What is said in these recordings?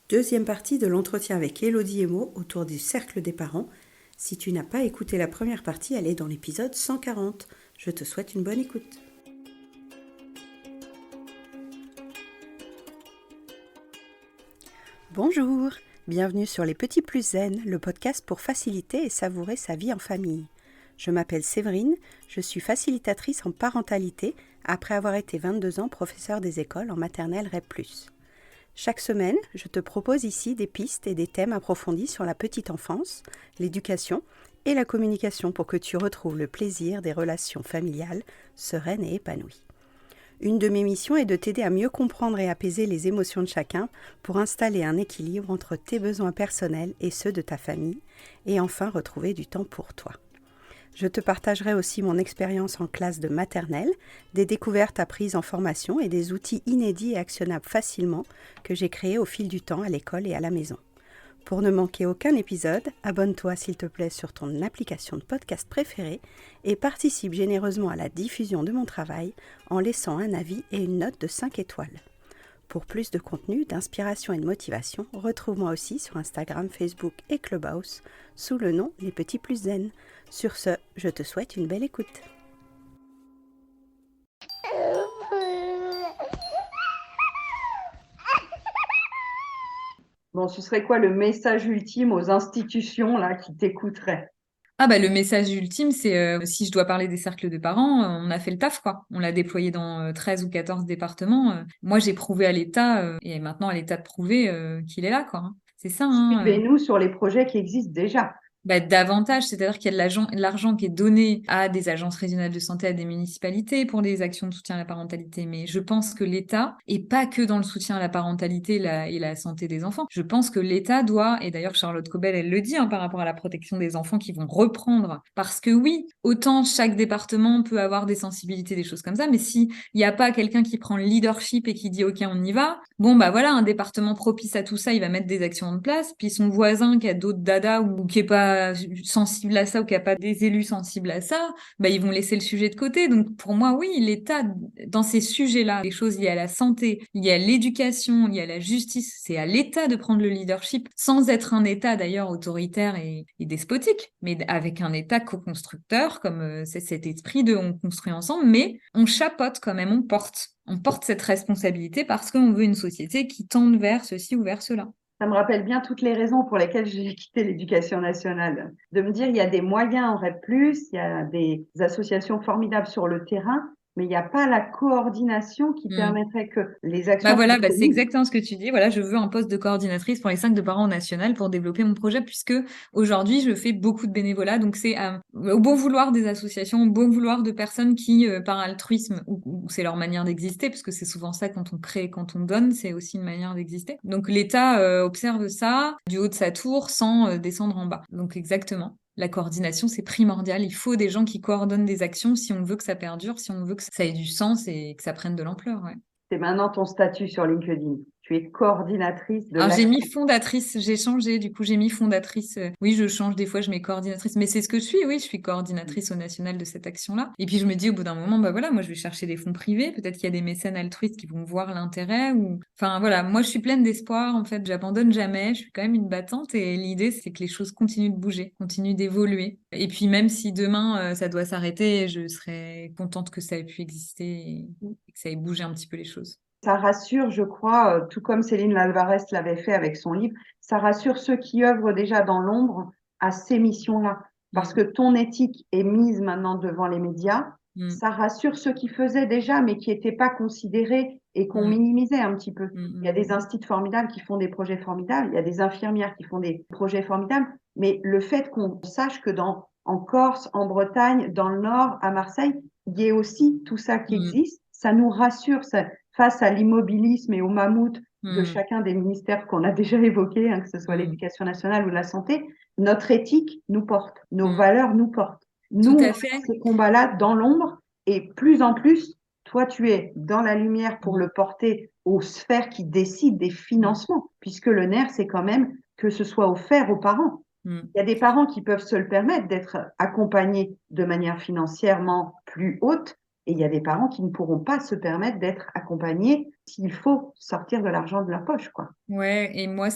Deuxième partie de l'entretien avec Élodie et Mo autour du cercle des parents. Si tu n'as pas écouté la première partie, elle est dans l'épisode 140. Je te souhaite une bonne écoute. Bonjour, bienvenue sur Les Petits Plus Zen, le podcast pour faciliter et savourer sa vie en famille. Je m'appelle Séverine, je suis facilitatrice en parentalité après avoir été 22 ans professeure des écoles en maternelle REP+. Chaque semaine, je te propose ici des pistes et des thèmes approfondis sur la petite enfance, l'éducation et la communication pour que tu retrouves le plaisir des relations familiales sereines et épanouies. Une de mes missions est de t'aider à mieux comprendre et apaiser les émotions de chacun pour installer un équilibre entre tes besoins personnels et ceux de ta famille et enfin retrouver du temps pour toi. Je te partagerai aussi mon expérience en classe de maternelle, des découvertes apprises en formation et des outils inédits et actionnables facilement que j'ai créés au fil du temps à l'école et à la maison. Pour ne manquer aucun épisode, abonne-toi s'il te plaît sur ton application de podcast préférée et participe généreusement à la diffusion de mon travail en laissant un avis et une note de 5 étoiles. Pour plus de contenu, d'inspiration et de motivation, retrouve-moi aussi sur Instagram, Facebook et Clubhouse sous le nom Les Petits Plus Zen. Sur ce, je te souhaite une belle écoute. Bon, ce serait quoi le message ultime aux institutions là qui t'écouteraient? Le message ultime, c'est si je dois parler des cercles de parents, on a fait le taf, quoi. On l'a déployé dans 13 ou 14 départements. Moi, j'ai prouvé à l'État, et maintenant à l'État de prouver qu'il est là, quoi. Hein. C'est ça, hein. Suivez-nous sur les projets qui existent déjà. Davantage, c'est-à-dire qu'il y a de l'argent qui est donné à des agences régionales de santé, à des municipalités pour des actions de soutien à la parentalité. Mais je pense que l'État, et pas que dans le soutien à la parentalité et la santé des enfants, je pense que l'État doit, et d'ailleurs Charlotte Cobel, elle le dit hein, par rapport à la protection des enfants qui vont reprendre, parce que oui, autant chaque département peut avoir des sensibilités, des choses comme ça, mais si il n'y a pas quelqu'un qui prend le leadership et qui dit ok, on y va, bon bah voilà, un département propice à tout ça, il va mettre des actions en place, puis son voisin qui a d'autres dadas ou qui est pas sensible à ça ou qui a pas des élus sensibles à ça, bah ils vont laisser le sujet de côté. Donc pour moi, oui, l'État dans ces sujets-là, les choses liées à la santé, liées à l'éducation, liées à la justice, c'est à l'État de prendre le leadership, sans être un État d'ailleurs autoritaire et despotique, mais avec un État co-constructeur, comme c'est cet esprit de on construit ensemble, mais on chapeaute quand même, on porte. On porte cette responsabilité parce qu'on veut une société qui tende vers ceci ou vers cela. Ça me rappelle bien toutes les raisons pour lesquelles j'ai quitté l'éducation nationale. De me dire, il y a des moyens en REP+, il y a des associations formidables sur le terrain, mais il n'y a pas la coordination qui Hmm. permettrait que les actions soient C'est communes. exactement ce que tu dis. Voilà, je veux un poste de coordinatrice pour les 5 de parents national pour développer mon projet, puisque aujourd'hui, je fais beaucoup de bénévolat. Donc, c'est au bon vouloir des associations, au bon vouloir de personnes qui, par altruisme, ou c'est leur manière d'exister, parce que c'est souvent ça quand on crée, quand on donne, c'est aussi une manière d'exister. Donc, l'État observe ça du haut de sa tour sans descendre en bas. Donc, exactement. La coordination, c'est primordial. Il faut des gens qui coordonnent des actions si on veut que ça perdure, si on veut que ça ait du sens et que ça prenne de l'ampleur. Ouais. C'est maintenant ton statut sur LinkedIn. Tu es coordinatrice de Alors j'ai mis l'action. fondatrice, j'ai changé, du coup j'ai mis fondatrice. Oui, je change des fois, je mets coordinatrice, mais c'est ce que je suis, oui, je suis coordinatrice au national de cette action-là. Et puis je me dis au bout d'un moment, bah voilà, moi je vais chercher des fonds privés, peut-être qu'il y a des mécènes altruistes qui vont voir l'intérêt ou, enfin voilà, moi je suis pleine d'espoir, en fait, j'abandonne jamais, je suis quand même une battante et l'idée c'est que les choses continuent de bouger, continuent d'évoluer. Et puis même si demain ça doit s'arrêter, je serais contente que ça ait pu exister et que ça ait bougé un petit peu les choses. Ça rassure, je crois, tout comme Céline Alvarez l'avait fait avec son livre, ça rassure ceux qui œuvrent déjà dans l'ombre à ces missions-là. Parce que Mm, ton éthique est mise maintenant devant les médias. mm, Ça rassure ceux qui faisaient déjà, mais qui n'étaient pas considérés et qu'on mm, minimisait un petit peu. mm, Il y a mm, des mm. instituts formidables qui font des projets formidables. Il y a des infirmières qui font des projets formidables. Mais le fait qu'on sache que en Corse, en Bretagne, dans le Nord, à Marseille, il y ait aussi tout ça qui Mm, existe, ça nous rassure. Face à l'immobilisme et au mammouth de mm, chacun des ministères qu'on a déjà évoqués, hein, que ce soit mm, l'éducation nationale ou la santé, notre éthique nous porte, nos mm. valeurs nous portent. Tout Nous, on à a fait. ces combats-là dans l'ombre et plus en plus, toi, tu es dans la lumière pour Mm, le porter aux sphères qui décident des mm, financements, puisque le nerf, c'est quand même que ce soit offert aux parents. mm, Il y a des parents qui peuvent se le permettre d'être accompagnés de manière financièrement plus haute et il y a des parents qui ne pourront pas se permettre d'être accompagnés s'il faut sortir de l'argent de la poche, quoi. Ouais, et moi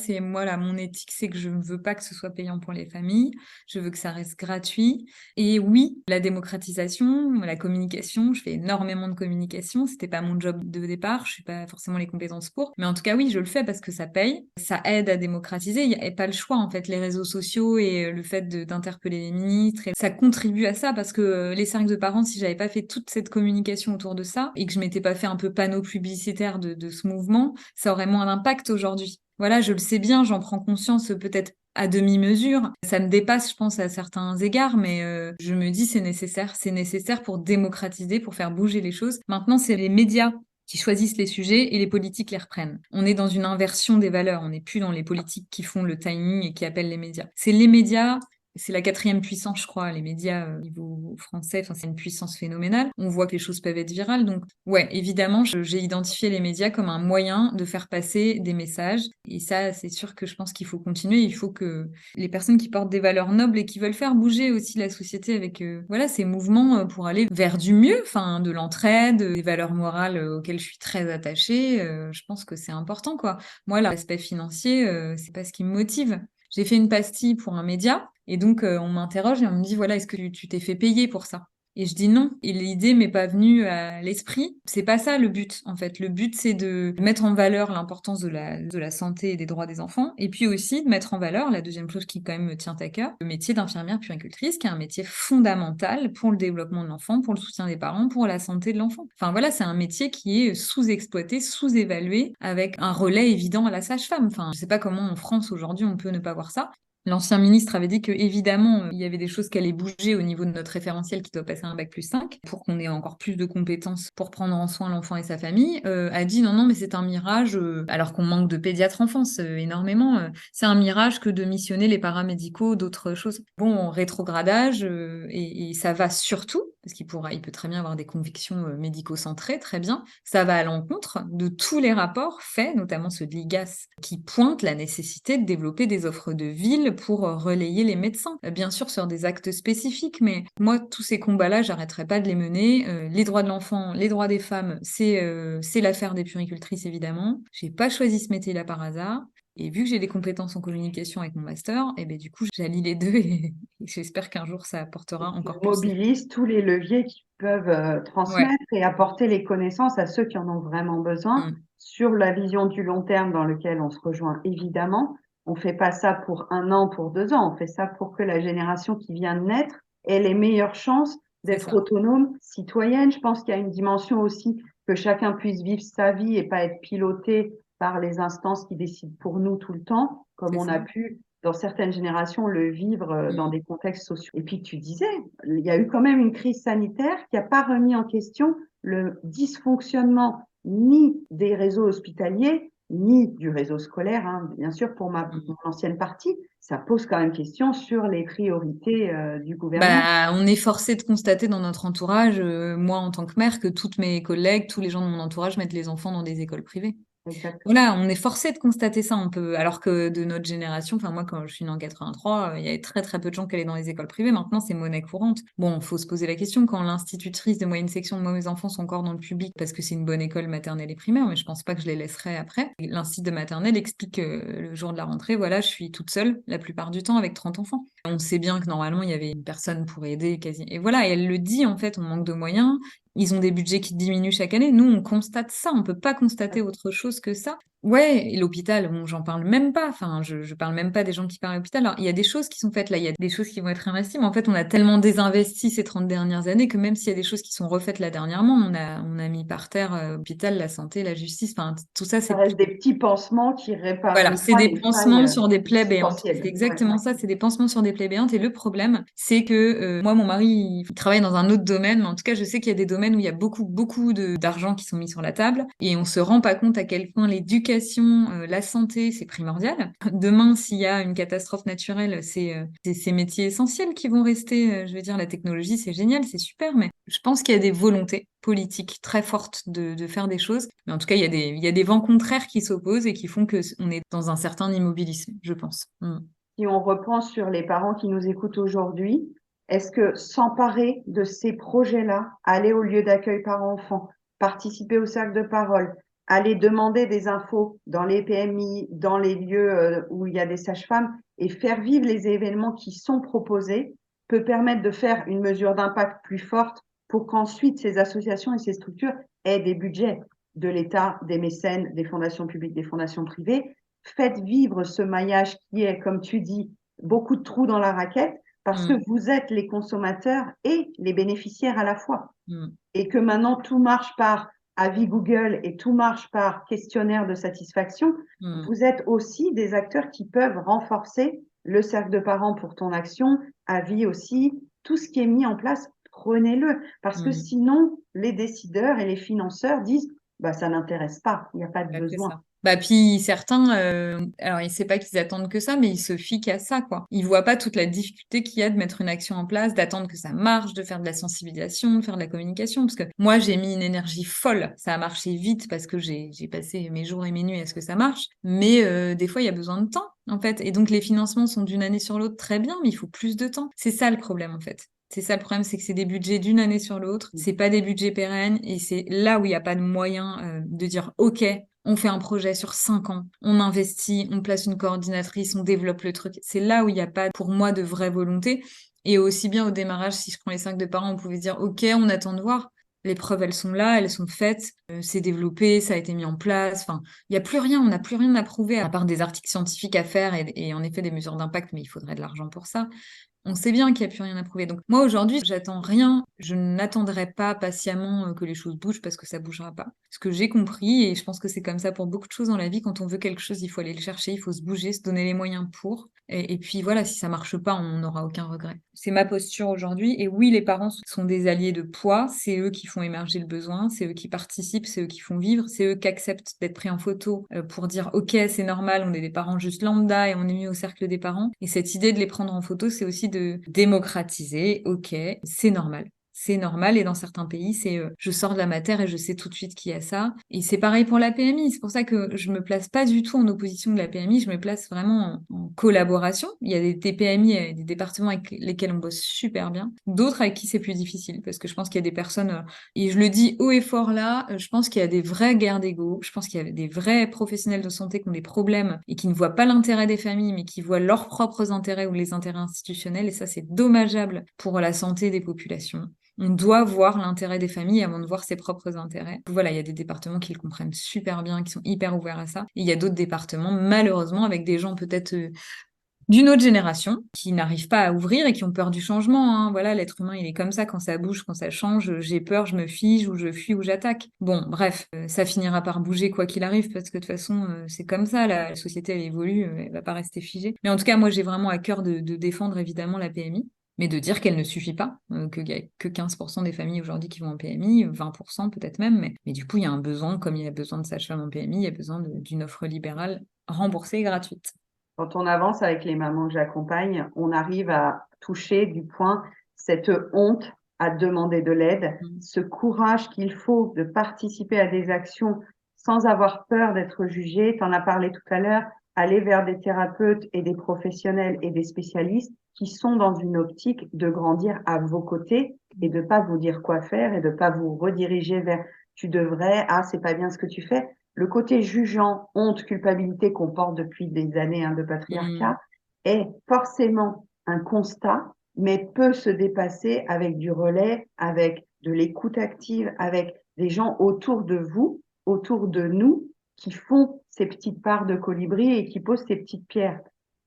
là, mon éthique, c'est que je ne veux pas que ce soit payant pour les familles. Je veux que ça reste gratuit. Et oui, la démocratisation, la communication, je fais énormément de communication. C'était pas mon job de départ, je suis pas forcément les compétences pour. Mais en tout cas, oui, je le fais parce que ça paye. Ça aide à démocratiser. Il n'y a pas le choix, en fait. Les réseaux sociaux et le fait d'interpeller les ministres, et ça contribue à ça parce que les cercles de parents, si j'avais pas fait toute cette communication autour de ça et que je m'étais pas fait un peu panneau publicitaire de ce mouvement, ça aurait moins d'impact aujourd'hui. Voilà, je le sais bien, j'en prends conscience peut-être à demi-mesure. Ça me dépasse, je pense, à certains égards, mais je me dis c'est nécessaire. C'est nécessaire pour démocratiser, pour faire bouger les choses. Maintenant, c'est les médias qui choisissent les sujets et les politiques les reprennent. On est dans une inversion des valeurs. On n'est plus dans les politiques qui font le timing et qui appellent les médias. C'est les médias. C'est la 4e puissance, je crois, les médias au niveau français. Enfin, c'est une puissance phénoménale. On voit que les choses peuvent être virales. Donc, ouais, évidemment, j'ai identifié les médias comme un moyen de faire passer des messages. Et ça, c'est sûr que je pense qu'il faut continuer. Il faut que les personnes qui portent des valeurs nobles et qui veulent faire bouger aussi la société avec, voilà, ces mouvements pour aller vers du mieux, enfin, de l'entraide, des valeurs morales auxquelles je suis très attachée. Je pense que c'est important, quoi. Moi, l'aspect financier, c'est pas ce qui me motive. J'ai fait une pastille pour un média et donc on m'interroge et on me dit voilà, est-ce que tu t'es fait payer pour ça? Et je dis non. Et l'idée m'est pas venue à l'esprit. C'est pas ça le but, en fait. Le but, c'est de mettre en valeur l'importance de la santé et des droits des enfants. Et puis aussi de mettre en valeur, la deuxième chose qui quand même me tient à cœur, le métier d'infirmière puéricultrice, qui est un métier fondamental pour le développement de l'enfant, pour le soutien des parents, pour la santé de l'enfant. Enfin voilà, c'est un métier qui est sous-exploité, sous-évalué, avec un relais évident à la sage-femme. Enfin, je sais pas comment en France aujourd'hui on peut ne pas voir ça. L'ancien ministre avait dit que évidemment il y avait des choses qui allaient bouger au niveau de notre référentiel qui doit passer un bac+5 pour qu'on ait encore plus de compétences pour prendre en soin l'enfant et sa famille. A dit non mais c'est un mirage alors qu'on manque de pédiatres enfance énormément. C'est un mirage que de missionner les paramédicaux d'autres choses. Bon, rétrogradage et ça va surtout parce il peut très bien avoir des convictions médico-centrées, très bien. Ça va à l'encontre de tous les rapports faits, notamment ceux de l'IGAS, qui pointent la nécessité de développer des offres de ville pour relayer les médecins. Bien sûr, sur des actes spécifiques, mais moi, tous ces combats-là, j'arrêterai pas de les mener. Les droits de l'enfant, les droits des femmes, c'est l'affaire des puéricultrices, évidemment. J'ai pas choisi ce métier-là par hasard. Et vu que j'ai des compétences en communication avec mon master, et ben du coup, j'allie les deux et j'espère qu'un jour, ça apportera encore plus. Mobilise tous les leviers qui peuvent Ouais. transmettre et apporter les connaissances à ceux qui en ont vraiment besoin sur la vision du long terme dans lequel on se rejoint évidemment. On fait pas ça pour 1 an, pour 2 ans. On fait ça pour que la génération qui vient de naître ait les meilleures chances d'être autonome, citoyenne. Je pense qu'il y a une dimension aussi que chacun puisse vivre sa vie et pas être piloté par les instances qui décident pour nous tout le temps, comme on a pu dans certaines générations le vivre dans des contextes sociaux. Et puis tu disais, il y a eu quand même une crise sanitaire qui n'a pas remis en question le dysfonctionnement ni des réseaux hospitaliers, ni du réseau scolaire, hein. Bien sûr, pour mon ancienne partie, ça pose quand même question sur les priorités du gouvernement. Bah, on est forcé de constater dans notre entourage, moi en tant que mère, que toutes mes collègues, tous les gens de mon entourage mettent les enfants dans des écoles privées. Exactement. Voilà, on est forcé de constater ça. Alors que de notre génération, enfin moi quand je suis née en 83, il y avait très très peu de gens qui allaient dans les écoles privées. Maintenant, c'est monnaie courante. Bon, faut se poser la question quand l'institutrice de moyenne section de mes enfants sont encore dans le public parce que c'est une bonne école maternelle et primaire, mais je pense pas que je les laisserai après. L'institut de maternelle explique le jour de la rentrée, voilà, je suis toute seule la plupart du temps avec 30 enfants. On sait bien que normalement il y avait une personne pour aider quasi. Et voilà, et elle le dit en fait, on manque de moyens. Ils ont des budgets qui diminuent chaque année. Nous, on constate ça. On peut pas constater autre chose que ça. Ouais, et l'hôpital, bon, j'en parle même pas. Enfin, je parle même pas des gens qui parlent à l'hôpital. Alors, il y a des choses qui sont faites là. Il y a des choses qui vont être investies. Mais en fait, on a tellement désinvesti ces 30 dernières années que même s'il y a des choses qui sont refaites là dernièrement, on a mis par terre l'hôpital, la santé, la justice. Enfin, tout ça, Ça reste des petits pansements qui réparent voilà, c'est des pansements sur des plaies béantes. essentielles. C'est exactement ça, c'est des pansements sur des plaies béantes. Et le problème, c'est que moi, mon mari, il travaille dans un autre domaine, mais en tout cas, je sais qu'il y a des domaines où il y a beaucoup d'argent qui sont mis sur la table, et on se rend pas compte à quel point l'éducation, la santé, c'est primordial. Demain, s'il y a une catastrophe naturelle, c'est ces métiers essentiels qui vont rester. Je veux dire, la technologie, c'est génial, c'est super, mais je pense qu'il y a des volontés politiques très fortes de faire des choses. Mais en tout cas, il y a des vents contraires qui s'opposent et qui font qu'on est dans un certain immobilisme, je pense. Si on reprend sur les parents qui nous écoutent aujourd'hui, est-ce que s'emparer de ces projets-là, aller au lieu d'accueil par enfant, participer au cercle de parole, aller demander des infos dans les PMI, dans les lieux où il y a des sages-femmes et faire vivre les événements qui sont proposés peut permettre de faire une mesure d'impact plus forte pour qu'ensuite ces associations et ces structures aient des budgets de l'État, des mécènes, des fondations publiques, des fondations privées. Faites vivre ce maillage qui est, comme tu dis, beaucoup de trous dans la raquette parce que vous êtes les consommateurs et les bénéficiaires à la fois. Et que maintenant, tout marche par avis Google et tout marche par questionnaire de satisfaction. Vous êtes aussi des acteurs qui peuvent renforcer le cercle de parents pour ton action, avis aussi, tout ce qui est mis en place, prenez-le. Parce que sinon, les décideurs et les financeurs disent, bah, ça n'intéresse pas, il n'y a pas de besoin. Bah, puis certains, alors ils savent pas qu'ils attendent que ça, mais ils se fient qu'à ça, quoi. Ils voient pas toute la difficulté qu'il y a de mettre une action en place, d'attendre que ça marche, de faire de la sensibilisation, de faire de la communication. Parce que moi, j'ai mis une énergie folle. Ça a marché vite parce que j'ai passé mes jours et mes nuits à ce que ça marche. Mais des fois, il y a besoin de temps, en fait. Et donc, les financements sont d'une année sur l'autre très bien, mais il faut plus de temps. C'est ça le problème, en fait. C'est ça le problème, c'est que c'est des budgets d'une année sur l'autre. C'est pas des budgets pérennes et c'est là où il n'y a pas de moyen de dire, OK, on fait un projet sur 5 ans, on investit, on place une coordinatrice, on développe le truc. C'est là où il n'y a pas, pour moi, de vraie volonté. Et aussi bien au démarrage, si je prends les 5 de parents, on pouvait dire, OK, on attend de voir. Les preuves, elles sont là, elles sont faites, c'est développé, ça a été mis en place. Enfin, il n'y a plus rien, on n'a plus rien à prouver, à part des articles scientifiques à faire et en effet des mesures d'impact, mais il faudrait de l'argent pour ça. On sait bien qu'il n'y a plus rien à prouver. Donc moi aujourd'hui, j'attends rien. Je n'attendrai pas patiemment que les choses bougent parce que ça bougera pas. Ce que j'ai compris, et je pense que c'est comme ça pour beaucoup de choses dans la vie, quand on veut quelque chose, il faut aller le chercher, il faut se bouger, se donner les moyens pour. Et puis voilà, si ça marche pas, on n'aura aucun regret. C'est ma posture aujourd'hui. Et oui, les parents sont des alliés de poids. C'est eux qui font émerger le besoin. C'est eux qui participent. C'est eux qui font vivre. C'est eux qui acceptent d'être pris en photo pour dire OK, c'est normal, on est des parents juste lambda et on est mis au cercle des parents. Et cette idée de les prendre en photo, c'est aussi de démocratiser. OK, c'est normal. C'est normal et dans certains pays, c'est je sors de la matière et je sais tout de suite qui a ça. Et c'est pareil pour la PMI. C'est pour ça que je me place pas du tout en opposition de la PMI. Je me place vraiment en collaboration. Il y a des PMI et des départements avec lesquels on bosse super bien. D'autres avec qui c'est plus difficile parce que je pense qu'il y a des personnes, et je le dis haut et fort là, je pense qu'il y a des vraies guerres d'ego. Je pense qu'il y a des vrais professionnels de santé qui ont des problèmes et qui ne voient pas l'intérêt des familles mais qui voient leurs propres intérêts ou les intérêts institutionnels. Et ça, c'est dommageable pour la santé des populations. On doit voir l'intérêt des familles avant de voir ses propres intérêts. Voilà, il y a des départements qui le comprennent super bien, qui sont hyper ouverts à ça. Et il y a d'autres départements, malheureusement, avec des gens peut-être d'une autre génération, qui n'arrivent pas à ouvrir et qui ont peur du changement. Hein. Voilà, l'être humain, il est comme ça, quand ça bouge, quand ça change, j'ai peur, je me fige, ou je fuis, ou j'attaque. Bon, bref, ça finira par bouger quoi qu'il arrive, parce que de toute façon, c'est comme ça, la société, elle évolue, elle va pas rester figée. Mais en tout cas, moi, j'ai vraiment à cœur de défendre, évidemment, la PMI. Mais de dire qu'elle ne suffit pas, qu'il n'y a que 15% des familles aujourd'hui qui vont en PMI, 20% peut-être même, mais du coup, il y a un besoin, comme il y a besoin de sages-femmes en PMI, il y a besoin d'une offre libérale remboursée et gratuite. Quand on avance avec les mamans que j'accompagne, on arrive à toucher du point cette honte à demander de l'aide, ce courage qu'il faut de participer à des actions sans avoir peur d'être jugé. Tu en as parlé tout à l'heure, aller vers des thérapeutes et des professionnels et des spécialistes qui sont dans une optique de grandir à vos côtés et de pas vous dire quoi faire et de pas vous rediriger vers tu devrais, ah, c'est pas bien ce que tu fais. Le côté jugeant, honte, culpabilité qu'on porte depuis des années de patriarcat est forcément un constat, mais peut se dépasser avec du relais, avec de l'écoute active, avec des gens autour de vous, autour de nous, qui font ces petites parts de colibri et qui posent ces petites pierres.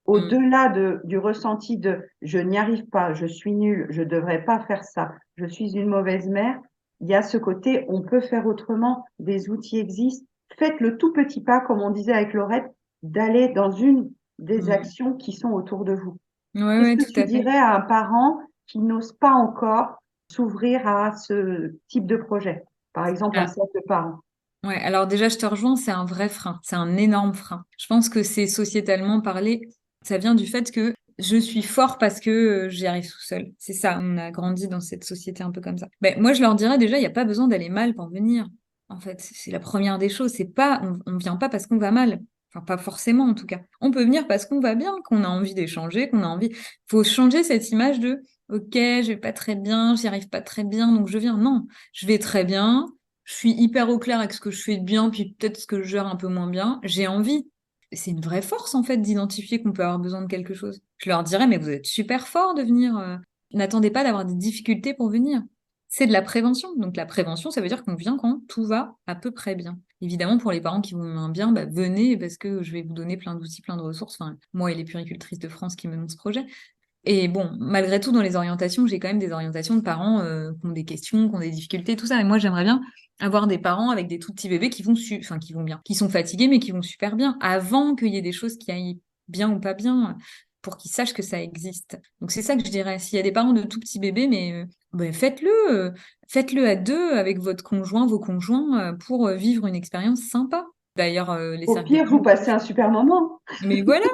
Au-delà du ressenti de je n'y arrive pas, je suis nulle, je devrais pas faire ça, je suis une mauvaise mère, il y a ce côté on peut faire autrement, des outils existent. Faites le tout petit pas, comme on disait avec Laurette, d'aller dans une des actions qui sont autour de vous. Qu'est-ce que tu dirais à un parent qui n'ose pas encore s'ouvrir à ce type de projet? Par exemple, un cercle de parents. Ouais, alors déjà, je te rejoins, c'est un vrai frein, c'est un énorme frein. Je pense que c'est sociétalement parlé, ça vient du fait que je suis fort parce que j'y arrive tout seul. C'est ça, on a grandi dans cette société un peu comme ça. Ben, moi, je leur dirais déjà, il n'y a pas besoin d'aller mal pour venir. En fait, c'est la première des choses. C'est pas, on vient pas parce qu'on va mal. Enfin, pas forcément en tout cas. On peut venir parce qu'on va bien, qu'on a envie d'échanger, qu'on a envie. Faut changer cette image de, OK, je vais pas très bien, j'y arrive pas très bien, donc je viens. Non, je vais très bien. je suis hyper au clair avec ce que je fais de bien, puis peut-être ce que je gère un peu moins bien. J'ai envie. C'est une vraie force, en fait, d'identifier qu'on peut avoir besoin de quelque chose. Je leur dirais, mais vous êtes super fort de venir. N'attendez pas d'avoir des difficultés pour venir. C'est de la prévention. Donc, la prévention, ça veut dire qu'on vient quand tout va à peu près bien. Évidemment, pour les parents qui vont moins bien, bah, venez parce que je vais vous donner plein d'outils, plein de ressources. Enfin, moi et les puéricultrices de France qui menons ce projet. Et bon, malgré tout, dans les orientations, j'ai quand même des orientations de parents qui ont des questions, qui ont des difficultés, tout ça. Et moi, j'aimerais bien avoir des parents avec des tout petits bébés qui vont enfin, qui vont bien, qui sont fatigués, mais qui vont super bien, avant qu'il y ait des choses qui aillent bien ou pas bien, pour qu'ils sachent que ça existe. Donc, c'est ça que je dirais. S'il y a des parents de tout petits bébés, mais ben, faites-le à deux avec votre conjoint, vos conjoints, pour vivre une expérience sympa. D'ailleurs, les Au cercles de pire, vous parents. passez un super moment. Mais voilà,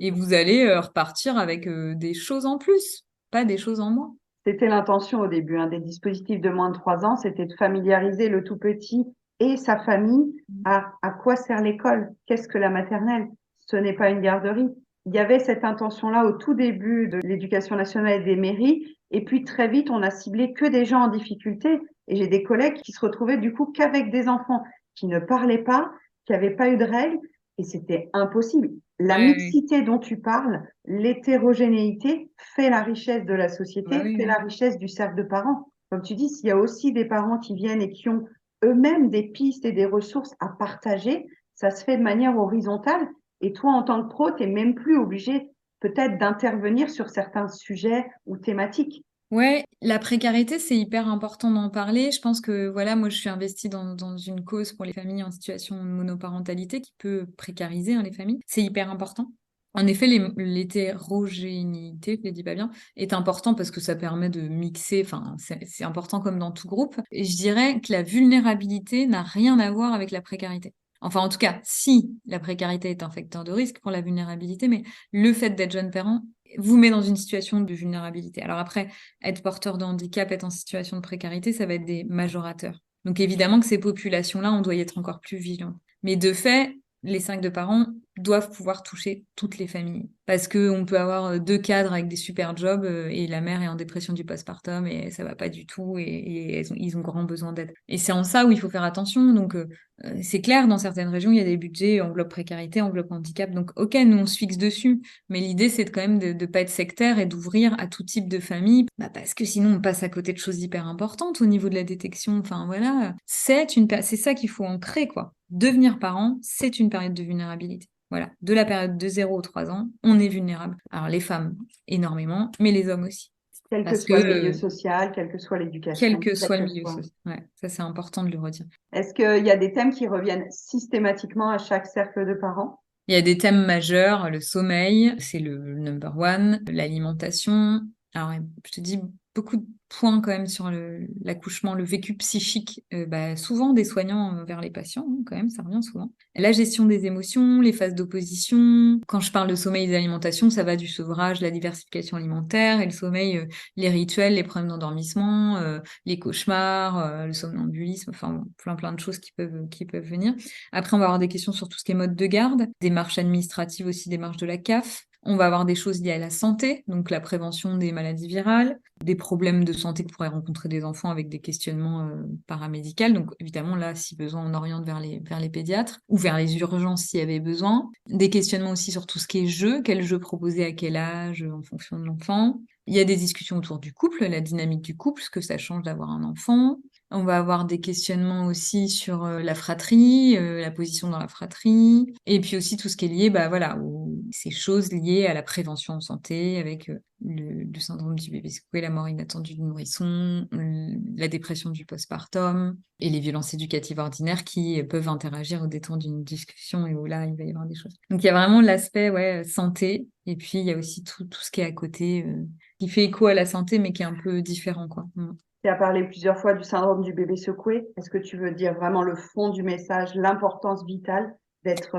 et vous allez repartir avec des choses en plus, pas des choses en moins. C'était l'intention au début, hein, des dispositifs de moins de 3 ans, c'était de familiariser le tout petit et sa famille à quoi sert l'école, qu'est-ce que la maternelle. Ce n'est pas une garderie. Il y avait cette intention-là au tout début de l'éducation nationale et des mairies, et puis très vite, on a ciblé que des gens en difficulté. Et j'ai des collègues qui se retrouvaient du coup qu'avec des enfants qui ne parlaient pas, qui n'avaient pas eu de règles, et c'était impossible. La Ouais, ouais. mixité dont tu parles, l'hétérogénéité fait la richesse de la Bah société, oui, fait oui. la richesse du cercle de parents. Comme tu dis, s'il y a aussi des parents qui viennent et qui ont eux-mêmes des pistes et des ressources à partager, ça se fait de manière horizontale. Et toi, en tant que pro, tu n'es même plus obligé peut-être d'intervenir sur certains sujets ou thématiques. Ouais, la précarité, c'est hyper important d'en parler. Je pense que, voilà, moi, je suis investie dans une cause pour les familles en situation de monoparentalité qui peut précariser hein, les familles. C'est hyper important. En effet, l'hétérogénéité, je ne dis pas bien, est important parce que ça permet de mixer, enfin, c'est important comme dans tout groupe. Et je dirais que la vulnérabilité n'a rien à voir avec la précarité. Enfin, en tout cas, si la précarité est un facteur de risque pour la vulnérabilité, mais le fait d'être jeune parent vous met dans une situation de vulnérabilité. Alors après, être porteur de handicap, être en situation de précarité, ça va être des majorateurs. Donc évidemment que ces populations-là, on doit y être encore plus vigilant. Mais de fait, les 5 de parents doivent pouvoir toucher toutes les familles. Parce qu'on peut avoir 2 cadres avec des super jobs et la mère est en dépression du postpartum et ça va pas du tout et ils ont grand besoin d'aide. Et c'est en ça où il faut faire attention. Donc c'est clair, dans certaines régions, il y a des budgets enveloppe précarité, enveloppe handicap. Donc ok, nous on se fixe dessus. Mais l'idée, c'est quand même de ne pas être sectaire et d'ouvrir à tout type de famille, bah parce que sinon on passe à côté de choses hyper importantes au niveau de la détection. Enfin voilà, c'est ça qu'il faut ancrer quoi. Devenir parent, c'est une période de vulnérabilité. Voilà, de la période de 0 aux 3 ans, on est vulnérable. Alors les femmes énormément, mais les hommes aussi. Quel que Parce que soit le milieu social, quelle que soit quel l'éducation, que quel soit le que milieu soit. social, ouais, ça c'est important de le redire. Est-ce qu'il y a des thèmes qui reviennent systématiquement à chaque cercle de parents? Il y a des thèmes majeurs, le sommeil, c'est le number one, l'alimentation. Alors, je te dis beaucoup de points quand même sur l'accouchement, le vécu psychique, bah, souvent des soignants vers les patients, hein, quand même, ça revient souvent. La gestion des émotions, les phases d'opposition. Quand je parle de sommeil et d'alimentation, ça va du sevrage, la diversification alimentaire, et le sommeil, les rituels, les problèmes d'endormissement, les cauchemars, le somnambulisme, enfin bon, plein de choses qui peuvent venir. Après, on va avoir des questions sur tout ce qui est mode de garde, démarches administratives aussi, démarches de la CAF. On va avoir des choses liées à la santé, donc la prévention des maladies virales, des problèmes de santé que pourraient rencontrer des enfants avec des questionnements paramédicaux. Donc évidemment, là, si besoin, on oriente vers les pédiatres ou vers les urgences s'il y avait besoin. Des questionnements aussi sur tout ce qui est jeu, quel jeu proposer à quel âge en fonction de l'enfant. Il y a des discussions autour du couple, la dynamique du couple, ce que ça change d'avoir un enfant. On va avoir des questionnements aussi sur la fratrie, la position dans la fratrie, et puis aussi tout ce qui est lié, bah voilà, ces choses liées à la prévention en santé, avec le syndrome du bébé secoué, la mort inattendue du nourrisson, la dépression du postpartum, et les violences éducatives ordinaires qui peuvent interagir au détour d'une discussion et où là, il va y avoir des choses. Donc il y a vraiment l'aspect ouais, santé, et puis il y a aussi tout ce qui est à côté, qui fait écho à la santé, mais qui est un peu différent, quoi. Tu as parlé plusieurs fois du syndrome du bébé secoué. Est-ce que tu veux dire vraiment le fond du message, l'importance vitale d'être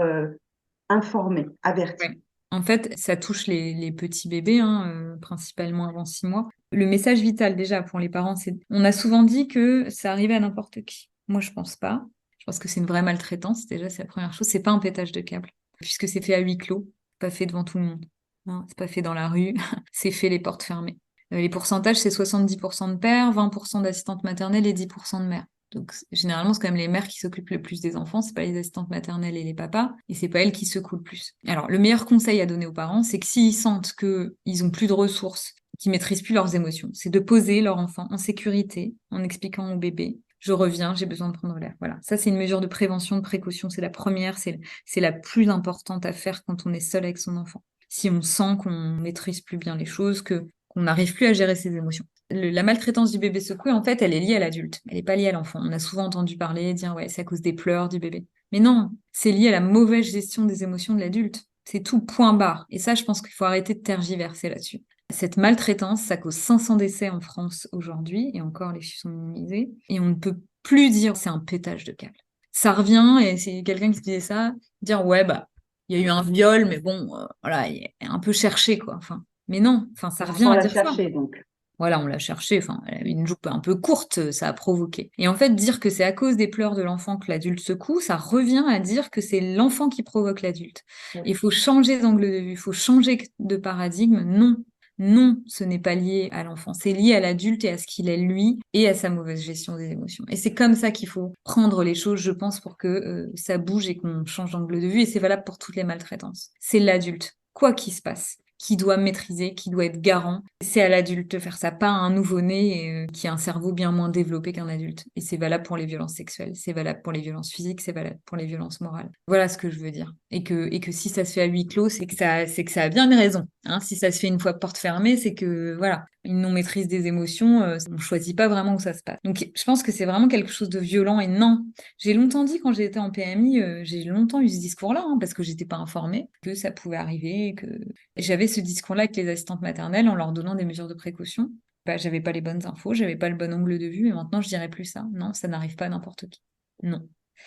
informé, averti? Ouais. En fait, ça touche les petits bébés, hein, principalement avant 6 mois. Le message vital déjà pour les parents, c'est on a souvent dit que ça arrivait à n'importe qui. Moi, je pense pas. Je pense que c'est une vraie maltraitance. Déjà, c'est la première chose. C'est pas un pétage de câble, puisque c'est fait à huis clos, pas fait devant tout le monde. Hein, c'est pas fait dans la rue, c'est fait les portes fermées. Les pourcentages, c'est 70% de pères, 20% d'assistantes maternelles et 10% de mères. Donc, généralement, c'est quand même les mères qui s'occupent le plus des enfants, c'est pas les assistantes maternelles et les papas, et c'est pas elles qui secouent le plus. Alors, le meilleur conseil à donner aux parents, c'est que s'ils sentent qu'ils ont plus de ressources, qu'ils maîtrisent plus leurs émotions, c'est de poser leur enfant en sécurité, en expliquant au bébé, je reviens, j'ai besoin de prendre l'air. Voilà. Ça, c'est une mesure de prévention, de précaution. C'est la première, c'est la plus importante à faire quand on est seul avec son enfant. Si on sent qu'on maîtrise plus bien les choses, qu'on n'arrive plus à gérer ses émotions. La maltraitance du bébé secoué, en fait, elle est liée à l'adulte. Elle n'est pas liée à l'enfant. On a souvent entendu parler, dire, ouais, c'est à cause des pleurs du bébé. Mais non, c'est lié à la mauvaise gestion des émotions de l'adulte. C'est tout, point barre. Et ça, je pense qu'il faut arrêter de tergiverser là-dessus. Cette maltraitance, ça cause 500 décès en France aujourd'hui, et encore les chiffres sont minimisés. Et on ne peut plus dire c'est un pétage de câble. Ça revient, et c'est quelqu'un qui disait ça, dire ouais, bah, il y a eu un viol, mais bon, voilà, il est un peu cherché, quoi. Enfin, mais non, enfin, ça revient L'enfant à l'a dire ça. cherché, donc. Voilà, on l'a cherché, enfin, elle avait une joue un peu courte, ça a provoqué. Et en fait, dire que c'est à cause des pleurs de l'enfant que l'adulte secoue, ça revient à dire que c'est l'enfant qui provoque l'adulte. Oui. Il faut changer d'angle de vue, il faut changer de paradigme. Non, non, ce n'est pas lié à l'enfant, c'est lié à l'adulte et à ce qu'il est lui et à sa mauvaise gestion des émotions. Et c'est comme ça qu'il faut prendre les choses, je pense, pour que ça bouge et qu'on change d'angle de vue. Et c'est valable pour toutes les maltraitances. C'est l'adulte, quoi qu'il se passe, qui doit maîtriser, qui doit être garant. C'est à l'adulte de faire ça, pas à un nouveau-né qui a un cerveau bien moins développé qu'un adulte. Et c'est valable pour les violences sexuelles, c'est valable pour les violences physiques, c'est valable pour les violences morales. Voilà ce que je veux dire. Et que si ça se fait à huis clos, c'est que ça a bien une raison. Hein. Si ça se fait une fois porte fermée, c'est que, voilà, une non-maîtrise des émotions, on choisit pas vraiment où ça se passe. Donc, je pense que c'est vraiment quelque chose de violent et non. J'ai longtemps dit, quand j'étais en PMI, j'ai longtemps eu ce discours-là, hein, parce que j'étais pas informée, que ça pouvait arriver, que j'avais ce discours-là avec les assistantes maternelles en leur donnant des mesures de précaution. Bah, j'avais pas les bonnes infos, j'avais pas le bon angle de vue, et maintenant je dirais plus ça. Non, ça n'arrive pas à n'importe qui. Non.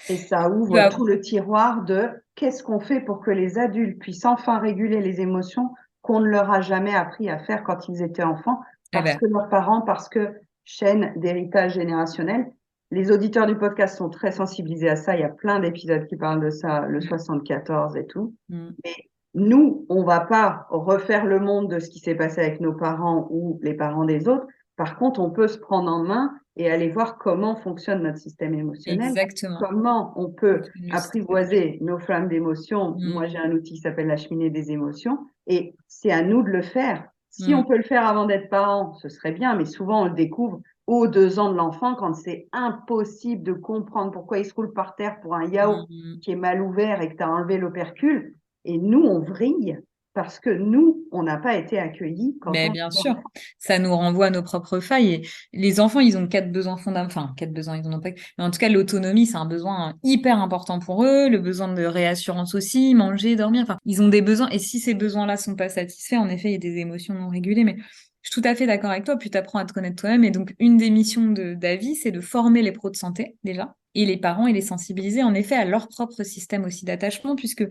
Et ça ouvre Bah, tout le tiroir de qu'est-ce qu'on fait pour que les adultes puissent enfin réguler les émotions qu'on ne leur a jamais appris à faire quand ils étaient enfants, eh parce ben, que leurs parents, parce que chaîne d'héritage générationnel. Les auditeurs du podcast sont très sensibilisés à ça. Il y a plein d'épisodes qui parlent de ça, le 74 et tout. mm, Mais nous, on va pas refaire le monde de ce qui s'est passé avec nos parents ou les parents des autres. Par contre, on peut se prendre en main et aller voir comment fonctionne notre système émotionnel, exactement. comment on peut Le système. apprivoiser nos flammes d'émotions. Moi, j'ai un outil qui s'appelle la cheminée des émotions et c'est à nous de le faire. Si on peut le faire avant d'être parent, ce serait bien, mais souvent on le découvre aux 2 ans de l'enfant quand c'est impossible de comprendre pourquoi il se roule par terre pour un yaourt qui est mal ouvert et que tu as enlevé l'opercule. Et nous, on vrille parce que nous, on n'a pas été accueillis quand Mais on bien était sûr, enfant. ça nous renvoie à nos propres failles. Et les enfants, ils ont 4 besoins fondamentaux. Enfin, 4 besoins, ils en ont pas. Mais en tout cas, l'autonomie, c'est un besoin hyper important pour eux. Le besoin de réassurance aussi, manger, dormir. Enfin, ils ont des besoins. Et si ces besoins-là sont pas satisfaits, en effet, il y a des émotions non régulées. Mais je suis tout à fait d'accord avec toi. Puis tu apprends à te connaître toi-même. Et donc, une des missions d'Avi, c'est de former les pros de santé, déjà. Et les parents et les sensibiliser, en effet, à leur propre système aussi d'attachement, puisque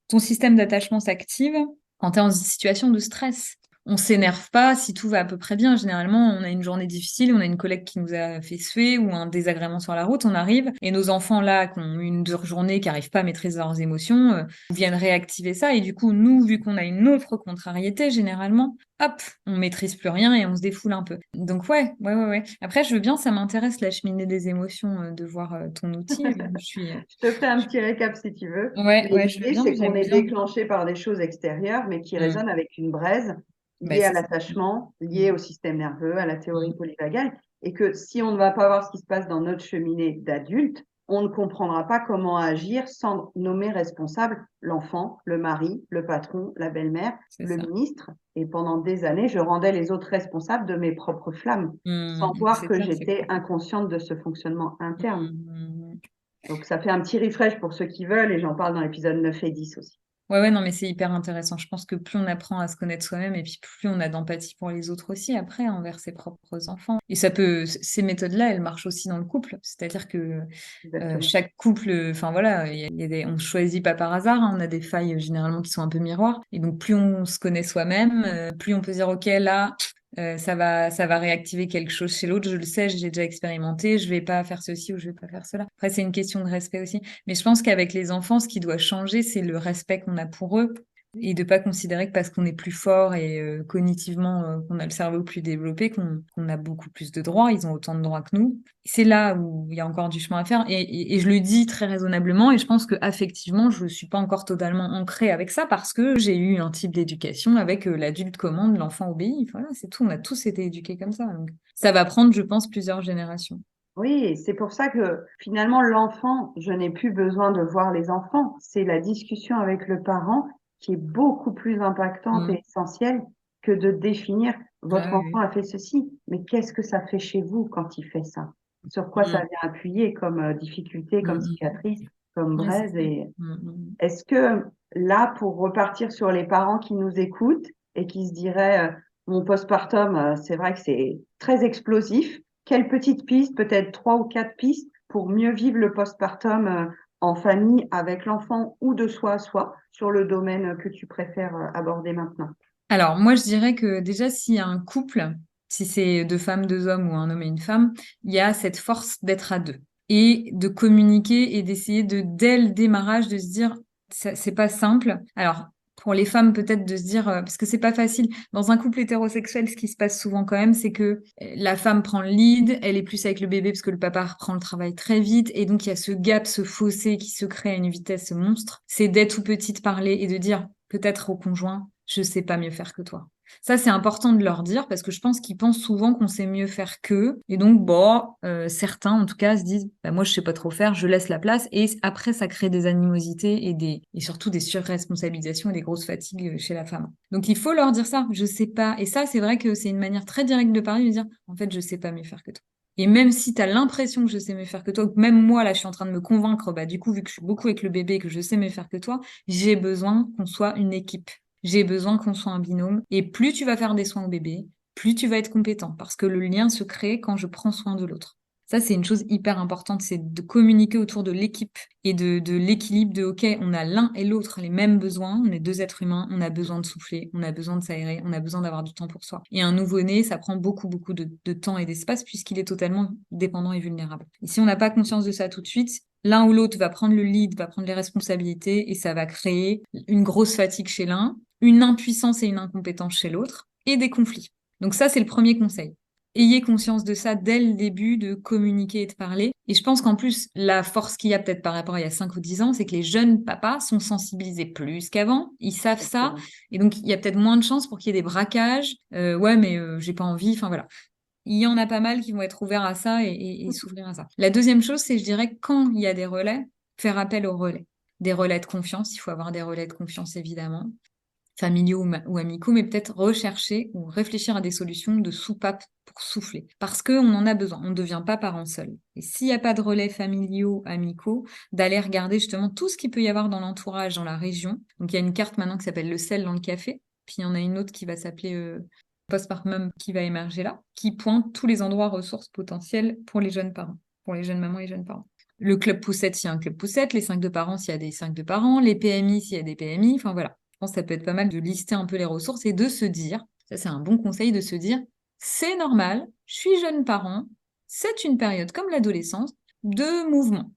ton système d'attachement s'active quand tu es en situation de stress. On s'énerve pas si tout va à peu près bien. Généralement, on a une journée difficile, on a une collègue qui nous a fait suer ou un désagrément sur la route, on arrive et nos enfants là, qui ont une dure journée, qui n'arrivent pas à maîtriser leurs émotions, viennent réactiver ça. Et du coup, nous, vu qu'on a une autre contrariété, généralement, hop, on maîtrise plus rien et on se défoule un peu. Donc ouais. Après, je veux bien, ça m'intéresse la cheminée des émotions, de voir ton outil. Je suis, Je te ferai un petit récap si tu veux. Mais ouais, je veux l'idée, bien, c'est qu'on j'aime est bien. déclenché par des choses extérieures, mais qui Mm. résonnent avec une braise Bah, liée à c'est ça. l'attachement, liée Mm. au système nerveux, à la théorie Mm. polyvagale. Et que si on ne va pas voir ce qui se passe dans notre cheminée d'adulte, on ne comprendra pas comment agir sans nommer responsable l'enfant, le mari, le patron, la belle-mère, C'est le ça. ministre. Et pendant des années, je rendais les autres responsables de mes propres flammes, sans voir C'est que ça, c'est j'étais cool. inconsciente de ce fonctionnement interne. Mm. Donc, ça fait un petit refresh pour ceux qui veulent et j'en parle dans l'épisode 9 et 10 aussi. Ouais, non, mais c'est hyper intéressant. Je pense que plus on apprend à se connaître soi-même et puis plus on a d'empathie pour les autres aussi après, envers ses propres enfants. Et ces méthodes-là, elles marchent aussi dans le couple. C'est-à-dire que Exactement. chaque couple, enfin voilà, on choisit pas par hasard, hein, on a des failles généralement qui sont un peu miroirs. Et donc plus on se connaît soi-même, plus on peut dire, ok, là, ça va réactiver quelque chose chez l'autre. Je le sais, j'ai déjà expérimenté. Je vais pas faire ceci ou je vais pas faire cela. Après, c'est une question de respect aussi. Mais je pense qu'avec les enfants, ce qui doit changer, c'est le respect qu'on a pour eux. Et de pas considérer que parce qu'on est plus fort et cognitivement, qu'on a le cerveau plus développé, qu'on a beaucoup plus de droits. Ils ont autant de droits que nous. C'est là où il y a encore du chemin à faire. Et je le dis très raisonnablement. Et je pense que affectivement, je suis pas encore totalement ancrée avec ça parce que j'ai eu un type d'éducation avec l'adulte commande, l'enfant obéit. Voilà, c'est tout. On a tous été éduqués comme ça. Donc, ça va prendre, je pense, plusieurs générations. Oui, c'est pour ça que finalement, l'enfant, je n'ai plus besoin de voir les enfants. C'est la discussion avec le parent qui est beaucoup plus impactante Mm. et essentielle que de définir votre Ah enfant oui. a fait ceci. Mais qu'est-ce que ça fait chez vous quand il fait ça? Sur quoi ça Mm. vient appuyer comme difficulté, Mm, comme mm. cicatrice, comme Ouais, c'est braise? ça. Et Mm, mm. est-ce que là, pour repartir sur les parents qui nous écoutent et qui se diraient, mon postpartum, c'est vrai que c'est très explosif. Quelles petites pistes, peut-être 3 ou 4 pistes pour mieux vivre le postpartum en famille avec l'enfant ou de soi à soi sur le domaine que tu préfères aborder maintenant? Alors, moi, je dirais que déjà, s'il y a un couple, si c'est deux femmes, deux hommes ou un homme et une femme, il y a cette force d'être à deux et de communiquer et d'essayer de, dès le démarrage, de se dire, c'est pas simple. Alors, pour les femmes, peut-être de se dire, parce que c'est pas facile. Dans un couple hétérosexuel, ce qui se passe souvent quand même, c'est que la femme prend le lead, elle est plus avec le bébé parce que le papa reprend le travail très vite et donc il y a ce gap, ce fossé qui se crée à une vitesse monstre. C'est dès tout petite parler et de dire, peut-être au conjoint, je sais pas mieux faire que toi. Ça, c'est important de leur dire parce que je pense qu'ils pensent souvent qu'on sait mieux faire qu'eux. Et donc, bon, certains, en tout cas, se disent, bah, moi, je sais pas trop faire, je laisse la place. Et après, ça crée des animosités et surtout des surresponsabilisations et des grosses fatigues chez la femme. Donc, il faut leur dire ça, je sais pas. Et ça, c'est vrai que c'est une manière très directe de parler, de dire, en fait, je sais pas mieux faire que toi. Et même si tu as l'impression que je sais mieux faire que toi, ou que même moi, là, je suis en train de me convaincre, bah, du coup, vu que je suis beaucoup avec le bébé et que je sais mieux faire que toi, j'ai besoin qu'on soit une équipe. J'ai besoin qu'on soit un binôme. Et plus tu vas faire des soins au bébé, plus tu vas être compétent. Parce que le lien se crée quand je prends soin de l'autre. Ça, c'est une chose hyper importante, c'est de communiquer autour de l'équipe et de l'équilibre de, OK, on a l'un et l'autre les mêmes besoins, on est deux êtres humains, on a besoin de souffler, on a besoin de s'aérer, on a besoin d'avoir du temps pour soi. Et un nouveau-né, ça prend beaucoup, beaucoup de temps et d'espace puisqu'il est totalement dépendant et vulnérable. Et si on n'a pas conscience de ça tout de suite, l'un ou l'autre va prendre le lead, va prendre les responsabilités et ça va créer une grosse fatigue chez l'un, une impuissance et une incompétence chez l'autre et des conflits. Donc ça, c'est le premier conseil. Ayez conscience de ça dès le début, de communiquer et de parler. Et je pense qu'en plus, la force qu'il y a peut-être par rapport à il y a 5 ou 10 ans, c'est que les jeunes papas sont sensibilisés plus qu'avant. Ils savent ça. Et donc, il y a peut-être moins de chances pour qu'il y ait des braquages. Ouais, mais j'ai pas envie. Enfin, voilà. Il y en a pas mal qui vont être ouverts à ça et s'ouvrir à ça. La deuxième chose, c'est, je dirais, quand il y a des relais, faire appel aux relais. Des relais de confiance. Il faut avoir des relais de confiance, évidemment, familiaux ou amicaux, mais peut-être rechercher ou réfléchir à des solutions de soupape pour souffler. Parce qu'on en a besoin, on ne devient pas parent seul. Et s'il n'y a pas de relais familiaux, amicaux, d'aller regarder justement tout ce qu'il peut y avoir dans l'entourage, dans la région. Donc il y a une carte maintenant qui s'appelle le sel dans le café, puis il y en a une autre qui va s'appeler Postpartum qui va émerger là, qui pointe tous les endroits ressources potentielles pour les jeunes parents, pour les jeunes mamans et jeunes parents. Le club poussette, s'il y a un club poussette, les 5 de parents, s'il y a des 5 de parents, les PMI, s'il y a des PMI, enfin voilà. Je pense que ça peut être pas mal de lister un peu les ressources et de se dire, ça c'est un bon conseil, de se dire, c'est normal, je suis jeune parent, c'est une période comme l'adolescence de mouvement.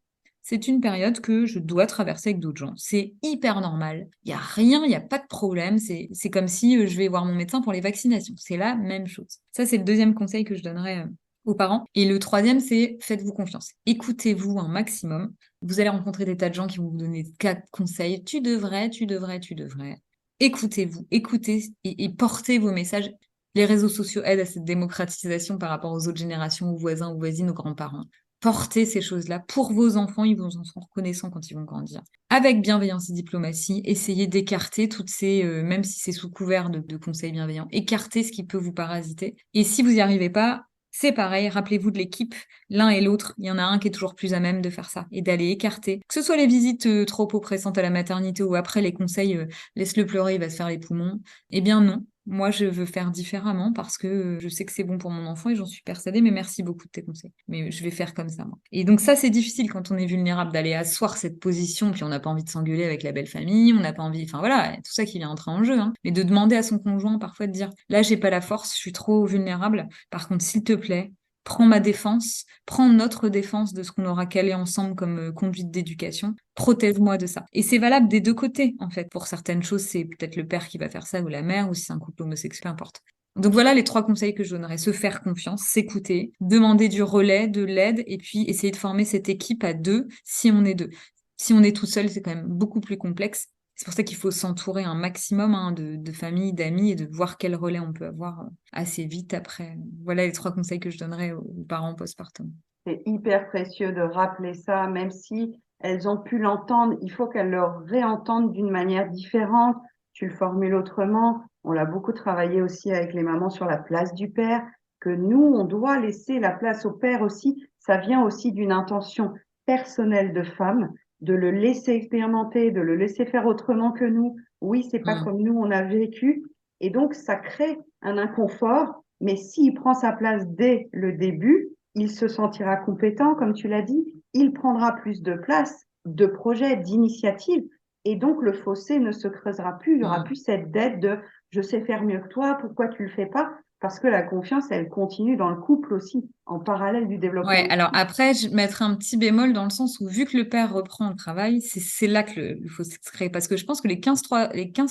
C'est une période que je dois traverser avec d'autres gens. C'est hyper normal. Il n'y a rien, il n'y a pas de problème. C'est comme si je vais voir mon médecin pour les vaccinations. C'est la même chose. Ça, c'est le deuxième conseil que je donnerais aux parents. Et le troisième, c'est faites-vous confiance. Écoutez-vous un maximum. Vous allez rencontrer des tas de gens qui vont vous donner 4 conseils. Tu devrais, tu devrais, tu devrais. Écoutez-vous, écoutez et portez vos messages. Les réseaux sociaux aident à cette démocratisation par rapport aux autres générations, aux voisins, aux voisines, aux grands-parents. Portez ces choses-là pour vos enfants, ils vous en seront reconnaissants quand ils vont grandir. Avec bienveillance et diplomatie, essayez d'écarter toutes ces, même si c'est sous couvert de conseils bienveillants, écartez ce qui peut vous parasiter. Et si vous n'y arrivez pas, c'est pareil, rappelez-vous de l'équipe, l'un et l'autre, il y en a un qui est toujours plus à même de faire ça et d'aller écarter. Que ce soit les visites trop oppressantes à la maternité ou après les conseils, laisse-le pleurer, il va se faire les poumons. Eh bien non, moi je veux faire différemment parce que je sais que c'est bon pour mon enfant et j'en suis persuadée, mais merci beaucoup de tes conseils. Mais je vais faire comme ça, moi. Et donc ça, c'est difficile quand on est vulnérable d'aller asseoir cette position, puis on n'a pas envie de s'engueuler avec la belle famille, on n'a pas envie, enfin voilà, tout ça qui vient entrer en jeu, hein. Mais de demander à son conjoint parfois de dire, là j'ai pas la force, je suis trop vulnérable, par contre s'il te plaît, prends ma défense, prends notre défense de ce qu'on aura calé ensemble comme conduite d'éducation, protège-moi de ça. Et c'est valable des deux côtés, en fait. Pour certaines choses, c'est peut-être le père qui va faire ça ou la mère, ou si c'est un couple homosexuel, importe. Donc voilà les 3 conseils que je donnerais. Se faire confiance, s'écouter, demander du relais, de l'aide, et puis essayer de former cette équipe à 2 si on est 2. Si on est tout seul, c'est quand même beaucoup plus complexe. C'est pour ça qu'il faut s'entourer un maximum de familles, d'amis, et de voir quel relais on peut avoir assez vite après. Voilà les 3 conseils que je donnerais aux parents postpartum. C'est hyper précieux de rappeler ça, même si elles ont pu l'entendre, il faut qu'elles le réentendent d'une manière différente. Tu le formules autrement. On l'a beaucoup travaillé aussi avec les mamans sur la place du père, que nous, on doit laisser la place au père aussi. Ça vient aussi d'une intention personnelle de femme, de le laisser expérimenter, de le laisser faire autrement que nous. Oui, c'est pas comme nous, on a vécu. Et donc, ça crée un inconfort. Mais s'il prend sa place dès le début, il se sentira compétent, comme tu l'as dit, il prendra plus de place, de projets, d'initiatives, et donc le fossé ne se creusera plus. Il n'y aura plus cette dette de je sais faire mieux que toi, pourquoi tu le fais pas? Parce que la confiance, elle continue dans le couple aussi, en parallèle du développement. Ouais, alors après, je mettrais un petit bémol dans le sens où, vu que le père reprend le travail, c'est là que le fossé se crée. Parce que je pense que les 15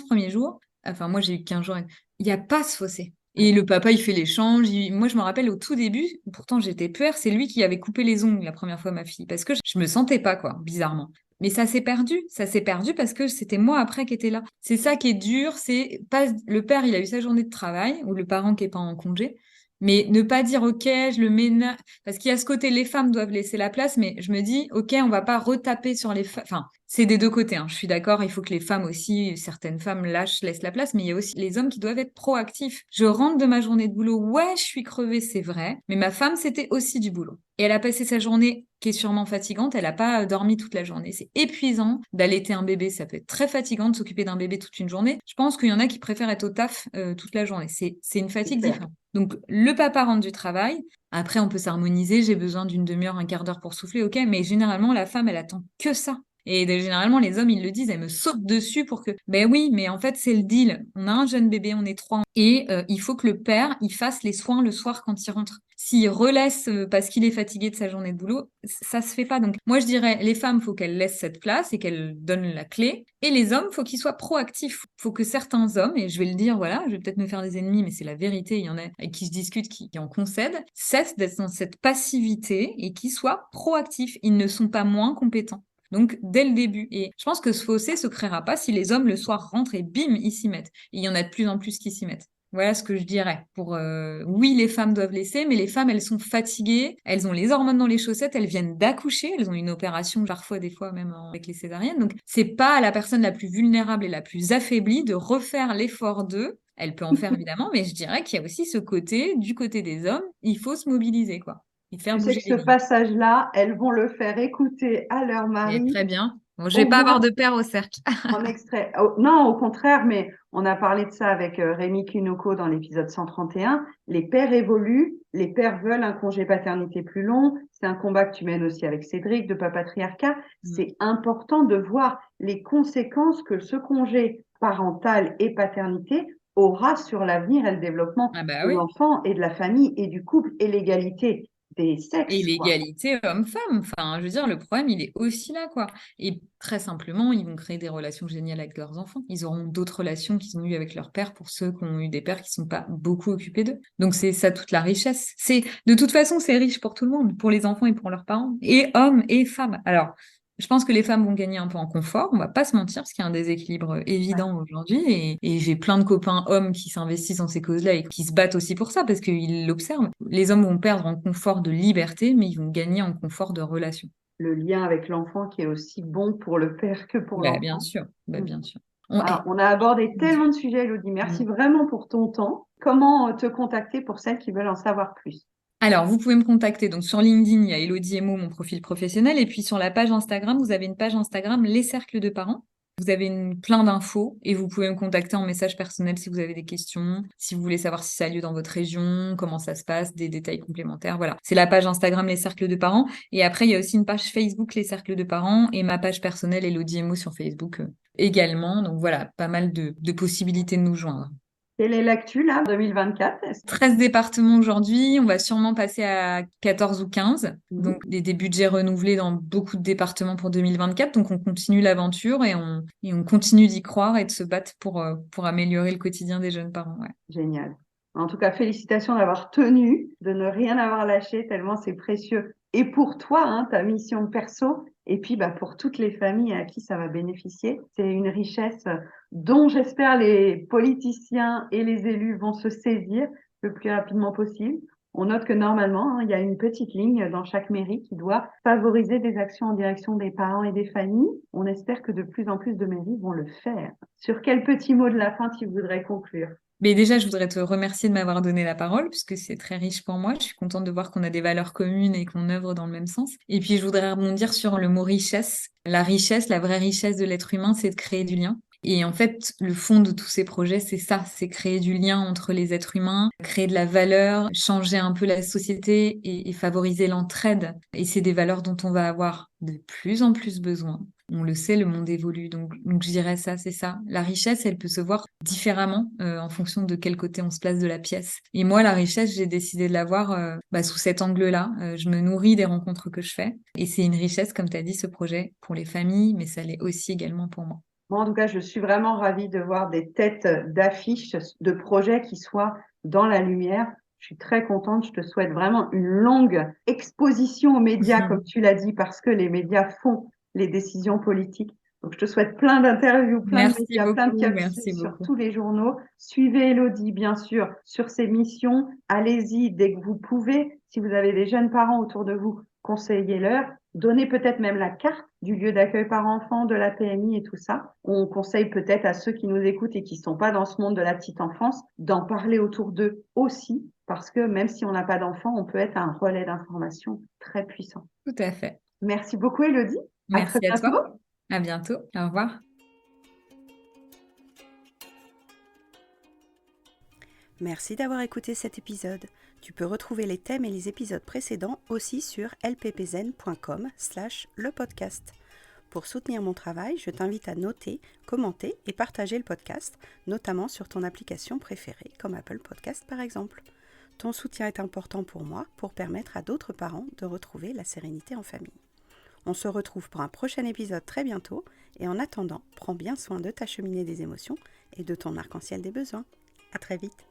premiers jours, enfin, moi j'ai eu 15 jours, il n'y a pas ce fossé. Et le papa, il fait l'échange. Moi, je me rappelle au tout début, pourtant j'étais puère, c'est lui qui avait coupé les ongles la première fois, ma fille, parce que je me sentais pas, quoi, bizarrement. Mais ça s'est perdu. Ça s'est perdu parce que c'était moi après qui était là. C'est ça qui est dur. C'est pas le père, il a eu sa journée de travail, ou le parent qui est pas en congé. Mais ne pas dire, OK, je le ménage. Parce qu'il y a ce côté, les femmes doivent laisser la place, mais je me dis, OK, on va pas retaper sur les femmes. Enfin, c'est des deux côtés, hein. Je suis d'accord, il faut que les femmes aussi, certaines femmes laissent la place, mais il y a aussi les hommes qui doivent être proactifs. Je rentre de ma journée de boulot, ouais, je suis crevée, c'est vrai, mais ma femme, c'était aussi du boulot. Et elle a passé sa journée qui est sûrement fatigante, elle n'a pas dormi toute la journée. C'est épuisant d'allaiter un bébé, ça peut être très fatigant de s'occuper d'un bébé toute une journée. Je pense qu'il y en a qui préfèrent être au taf toute la journée. C'est une fatigue différente. Donc, le papa rentre du travail. Après, on peut s'harmoniser. J'ai besoin d'une demi-heure, un quart d'heure pour souffler. OK. Mais généralement, la femme, elle attend que ça. Et généralement, les hommes, ils le disent, elles me sautent dessus pour que, ben oui, mais en fait, c'est le deal. On a un jeune bébé, on est 3. Et il faut que le père, il fasse les soins le soir quand il rentre. S'il relaisse parce qu'il est fatigué de sa journée de boulot, ça se fait pas. Donc, moi, je dirais, les femmes, faut qu'elles laissent cette place et qu'elles donnent la clé. Et les hommes, faut qu'ils soient proactifs. Faut que certains hommes, et je vais le dire, voilà, je vais peut-être me faire des ennemis, mais c'est la vérité, il y en a avec qui je discute, qui en concèdent, cessent d'être dans cette passivité et qui soient proactifs. Ils ne sont pas moins compétents. Donc, dès le début. Et je pense que ce fossé se créera pas si les hommes, le soir, rentrent et bim, ils s'y mettent. Et il y en a de plus en plus qui s'y mettent. Voilà ce que je dirais. Oui, les femmes doivent laisser, mais les femmes, elles sont fatiguées, elles ont les hormones dans les chaussettes, elles viennent d'accoucher, elles ont une opération parfois, des fois même avec les césariennes. Donc, c'est pas à la personne la plus vulnérable et la plus affaiblie de refaire l'effort d'eux. Elle peut en faire évidemment, mais je dirais qu'il y a aussi ce côté, du côté des hommes, il faut se mobiliser, quoi. Et faire Tu sais bouger que les ce lignes. passage-là, elles vont le faire écouter à leur Et mari. très bien. Bon, je vais Au pas avoir moins de père au cercle. en extrait. Non, au contraire, mais on a parlé de ça avec Rémi Kinoko dans l'épisode 131. Les pères évoluent, les pères veulent un congé paternité plus long. C'est un combat que tu mènes aussi avec Cédric de Papatriarcat. C'est important de voir les conséquences que ce congé parental et paternité aura sur l'avenir et le développement Ah bah de oui. l'enfant et de la famille et du couple et l'égalité des Et sexes, quoi. l'égalité homme-femme. Enfin, je veux dire, le problème, il est aussi là, quoi. Et très simplement, ils vont créer des relations géniales avec leurs enfants. Ils auront d'autres relations qu'ils ont eues avec leur père pour ceux qui ont eu des pères qui sont pas beaucoup occupés d'eux. Donc, c'est ça toute la richesse. De toute façon, c'est riche pour tout le monde, pour les enfants et pour leurs parents, et hommes et femmes. Alors, je pense que les femmes vont gagner un peu en confort, on va pas se mentir, parce qu'il y a un déséquilibre évident aujourd'hui, et j'ai plein de copains hommes qui s'investissent dans ces causes-là et qui se battent aussi pour ça, parce qu'ils l'observent. Les hommes vont perdre en confort de liberté, mais ils vont gagner en confort de relation. Le lien avec l'enfant qui est aussi bon pour le père que pour Bah, bien l'enfant. sûr, bah, Mm. bien sûr. Alors, on a abordé tellement de sujets, Elodie. Merci vraiment pour ton temps. Comment te contacter pour celles qui veulent en savoir plus? Alors, vous pouvez me contacter. Donc, sur LinkedIn, il y a Elodie Emo, mon profil professionnel. Et puis, sur la page Instagram, vous avez une page Instagram, Les Cercles de Parents. Vous avez plein d'infos et vous pouvez me contacter en message personnel si vous avez des questions, si vous voulez savoir si ça a lieu dans votre région, comment ça se passe, des détails complémentaires. Voilà. C'est la page Instagram, Les Cercles de Parents. Et après, il y a aussi une page Facebook, Les Cercles de Parents, et ma page personnelle, Elodie Emo, sur Facebook également. Donc, voilà, pas mal de possibilités de nous joindre. Quelle est l'actu là, 2024? 13 départements aujourd'hui, on va sûrement passer à 14 ou 15. Mhm. Donc des budgets renouvelés dans beaucoup de départements pour 2024. Donc on continue l'aventure et on continue d'y croire et de se battre pour améliorer le quotidien des jeunes parents. Ouais. Génial. En tout cas, félicitations d'avoir tenu, de ne rien avoir lâché, tellement c'est précieux. Et pour toi, hein, ta mission perso, et puis pour toutes les familles à qui ça va bénéficier, c'est une richesse dont j'espère les politiciens et les élus vont se saisir le plus rapidement possible. On note que normalement, hein, il y a une petite ligne dans chaque mairie qui doit favoriser des actions en direction des parents et des familles. On espère que de plus en plus de mairies vont le faire. Sur quel petit mot de la fin tu voudrais conclure? Mais déjà, je voudrais te remercier de m'avoir donné la parole, puisque c'est très riche pour moi. Je suis contente de voir qu'on a des valeurs communes et qu'on œuvre dans le même sens. Et puis, je voudrais rebondir sur le mot richesse. La richesse, la vraie richesse de l'être humain, c'est de créer du lien. Et en fait, le fond de tous ces projets, c'est ça, c'est créer du lien entre les êtres humains, créer de la valeur, changer un peu la société et favoriser l'entraide. Et c'est des valeurs dont on va avoir de plus en plus besoin. On le sait, le monde évolue. Donc je dirais ça, c'est ça. La richesse, elle peut se voir différemment en fonction de quel côté on se place de la pièce. Et moi, la richesse, j'ai décidé de la voir sous cet angle-là. Je me nourris des rencontres que je fais. Et c'est une richesse, comme tu as dit, ce projet pour les familles, mais ça l'est aussi également pour moi. Moi, en tout cas, je suis vraiment ravie de voir des têtes d'affiches de projets qui soient dans la lumière. Je suis très contente. Je te souhaite vraiment une longue exposition aux médias, comme tu l'as dit, parce que les médias font les décisions politiques. Donc, je te souhaite plein d'interviews, plein de Merci médias, plein de beaucoup, capsules merci sur beaucoup. tous les journaux. Suivez Élodie, bien sûr, sur ses missions. Allez-y dès que vous pouvez. Si vous avez des jeunes parents autour de vous, conseillez-leur. Donnez peut-être même la carte du lieu d'accueil par enfant, de la PMI et tout ça. On conseille peut-être à ceux qui nous écoutent et qui ne sont pas dans ce monde de la petite enfance d'en parler autour d'eux aussi, parce que même si on n'a pas d'enfant, on peut être un relais d'information très puissant. Tout à fait. Merci beaucoup, Élodie. À très Merci à bientôt. toi. À bientôt. Au revoir. Merci d'avoir écouté cet épisode. Tu peux retrouver les thèmes et les épisodes précédents aussi sur lppzen.com/lepodcast. Pour soutenir mon travail, je t'invite à noter, commenter et partager le podcast, notamment sur ton application préférée, comme Apple Podcast par exemple. Ton soutien est important pour moi pour permettre à d'autres parents de retrouver la sérénité en famille. On se retrouve pour un prochain épisode très bientôt et en attendant, prends bien soin de ta cheminée des émotions et de ton arc-en-ciel des besoins. À très vite.